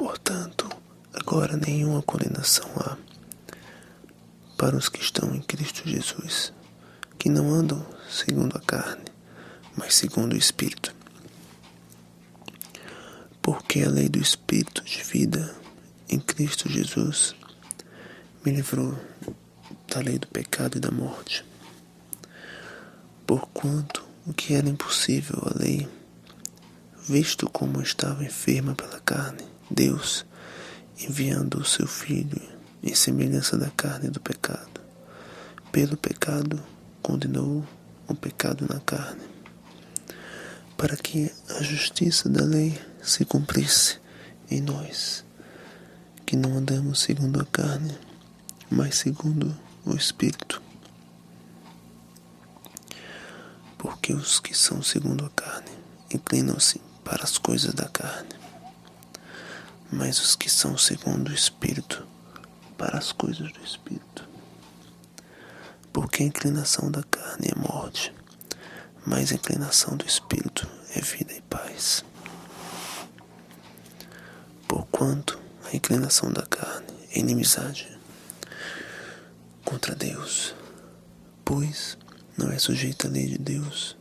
Portanto, agora nenhuma condenação há para os que estão em Cristo Jesus, que não andam segundo a carne, mas segundo o Espírito. Porque a lei do Espírito de vida em Cristo Jesus me livrou da lei do pecado e da morte. Porquanto o que era impossível à lei, visto como estava enferma pela carne, Deus, enviando o seu Filho em semelhança da carne e do pecado, pelo pecado condenou o pecado na carne, para que a justiça da lei se cumprisse em nós, que não andamos segundo a carne, mas segundo o Espírito. Porque os que são segundo a carne inclinam-se para as coisas da carne, mas os que são segundo o Espírito, para as coisas do Espírito. Porque a inclinação da carne é morte, mas a inclinação do Espírito é vida e paz. Porquanto a inclinação da carne é inimizade contra Deus, pois não é sujeita à lei de Deus,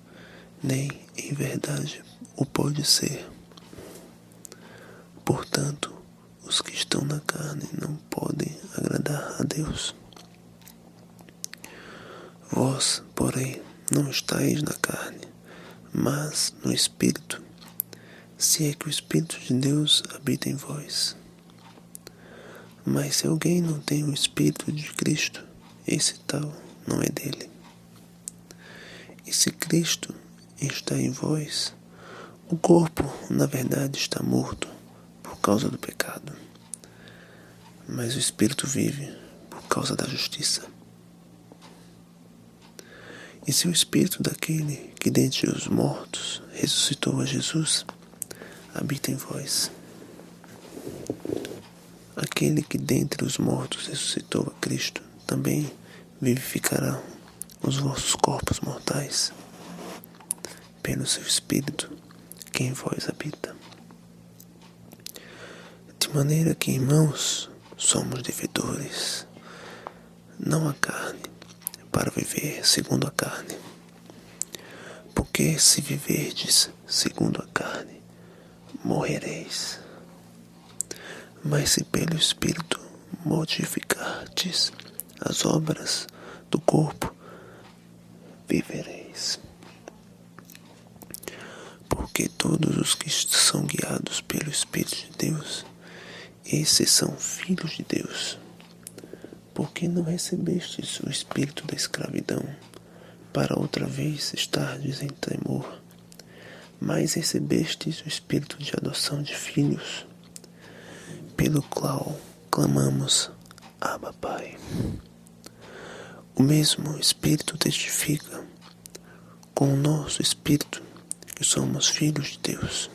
nem em verdade o pode ser. Portanto, os que estão na carne não podem agradar a Deus. Vós, porém, não estáis na carne, mas no Espírito, se é que o Espírito de Deus habita em vós. Mas se alguém não tem o Espírito de Cristo, esse tal não é dele. E se Cristo está em vós, o corpo, na verdade, está morto por causa do pecado, mas o Espírito vive por causa da justiça. E se o Espírito daquele que dentre os mortos ressuscitou a Jesus habita em vós, aquele que dentre os mortos ressuscitou a Cristo também vivificará os vossos corpos mortais pelo seu Espírito que em vós habita. De maneira que, irmãos, somos devedores, não à carne, para viver segundo a carne. Porque se viverdes segundo a carne, morrereis. Mas se pelo Espírito mortificardes as obras do corpo, vivereis. Porque todos os que são guiados pelo Espírito de Deus, esses são filhos de Deus. Porque não recebestes o espírito da escravidão, para outra vez estardes em temor, mas recebestes o espírito de adoção de filhos, pelo qual clamamos, Abba, Pai. O mesmo Espírito testifica com o nosso Espírito que somos filhos de Deus.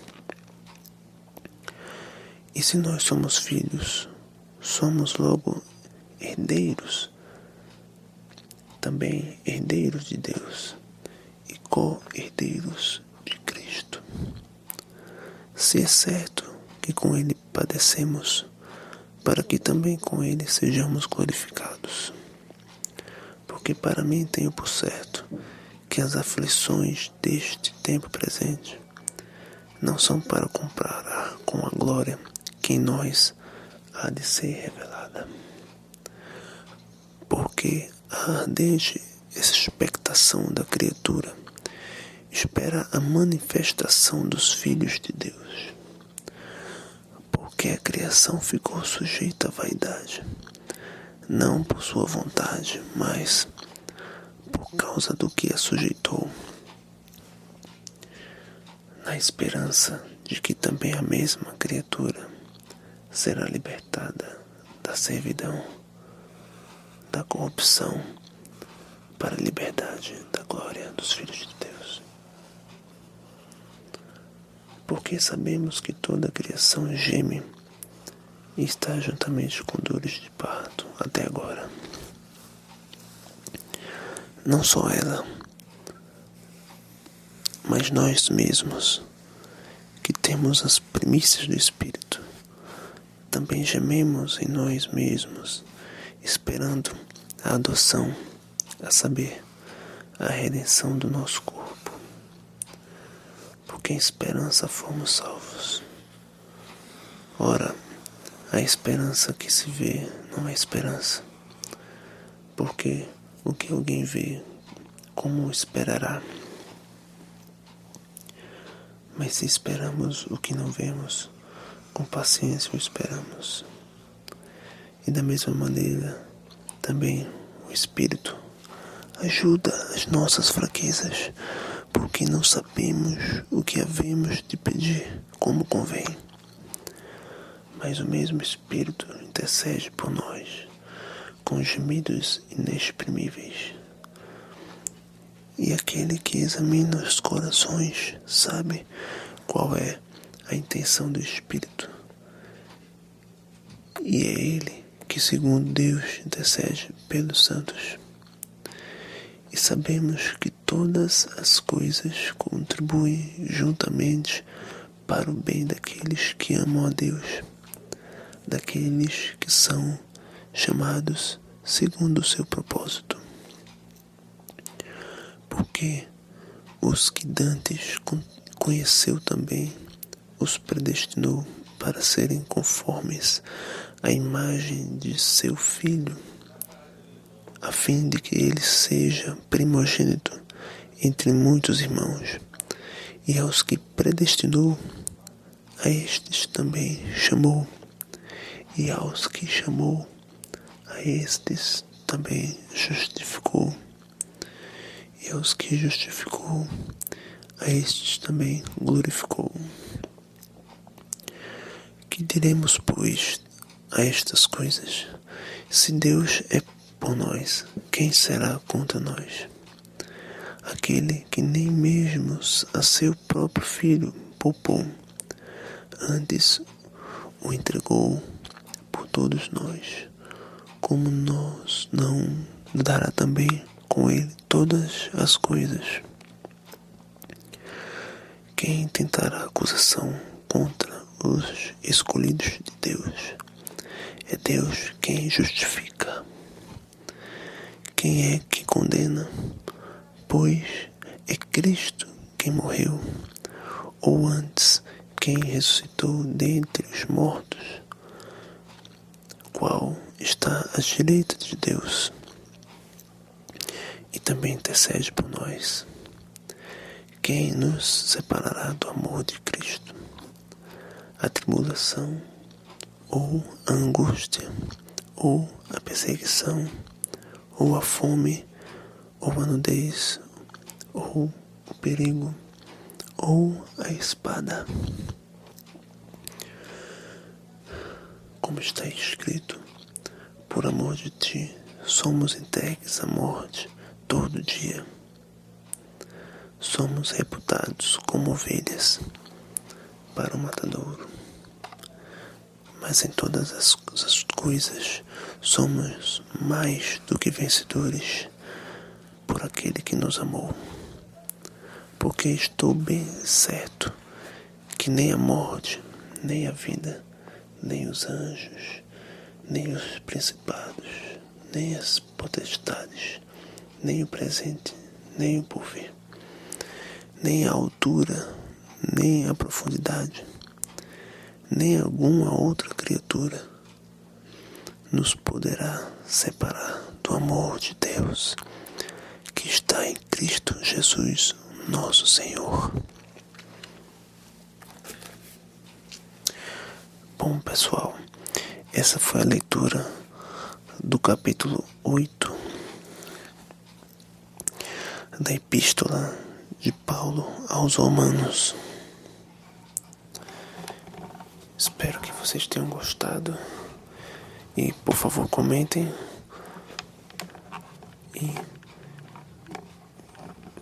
E se nós somos filhos, somos logo herdeiros, também herdeiros de Deus e co-herdeiros de Cristo. Se é certo que com Ele padecemos, para que também com Ele sejamos glorificados. Porque para mim tenho por certo que as aflições deste tempo presente não são para comparar com a glória que em nós há de ser revelada. Porque a ardente expectação da criatura espera a manifestação dos filhos de Deus. Porque a criação ficou sujeita à vaidade, não por sua vontade, mas por causa do que a sujeitou, na esperança de que também a mesma criatura será libertada da servidão, da corrupção, para a liberdade da glória dos filhos de Deus. Porque sabemos que toda a criação geme e está juntamente com dores de parto até agora. Não só ela, mas nós mesmos, que temos as primícias do Espírito, também gememos em nós mesmos, esperando a adoção, a saber, a redenção do nosso corpo. Porque em esperança fomos salvos. Ora, a esperança que se vê não é esperança, porque o que alguém vê, como esperará? Mas se esperamos o que não vemos, com paciência o esperamos. E da mesma maneira, também o Espírito ajuda as nossas fraquezas, porque não sabemos o que havemos de pedir como convém. Mas o mesmo Espírito intercede por nós, com gemidos inexprimíveis. E aquele que examina os corações sabe qual é a intenção do Espírito. E é Ele que, segundo Deus, intercede pelos santos. E sabemos que todas as coisas contribuem juntamente para o bem daqueles que amam a Deus, daqueles que são chamados segundo o seu propósito. Porque os que dantes conheceu também, os predestinou para serem conformes à imagem de seu Filho, a fim de que ele seja primogênito entre muitos irmãos. E aos que predestinou, a estes também chamou. E aos que chamou, a estes também justificou. E aos que justificou, a estes também glorificou. Que diremos, pois, a estas coisas? Se Deus é por nós, quem será contra nós? Aquele que nem mesmo a seu próprio Filho poupou, antes o entregou por todos nós, como nos não dará também com ele todas as coisas? Quem tentará acusação contra os escolhidos de Deus? É Deus quem justifica. Quem é que condena? Pois é Cristo quem morreu, ou antes, quem ressuscitou dentre os mortos, qual está à direita de Deus, e também intercede por nós. Quem nos separará do amor de Cristo? A tribulação, ou a angústia, ou a perseguição, ou a fome, ou a nudez, ou o perigo, ou a espada. Como está escrito, por amor de ti, somos entregues à morte todo dia. Somos reputados como ovelhas para o matadouro. Mas em todas as coisas somos mais do que vencedores por aquele que nos amou. Porque estou bem certo que nem a morte, nem a vida, nem os anjos, nem os principados, nem as potestades, nem o presente, nem o porvir, nem a altura, nem a profundidade, nem alguma outra criatura nos poderá separar do amor de Deus que está em Cristo Jesus, nosso Senhor. Bom, pessoal, essa foi a leitura do capítulo 8 da Epístola de Paulo aos Romanos. Espero que vocês tenham gostado e, por favor, comentem e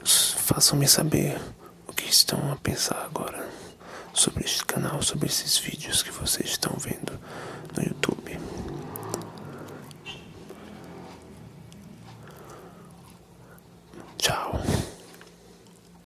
façam-me saber o que estão a pensar agora sobre este canal, sobre esses vídeos que vocês estão vendo no YouTube.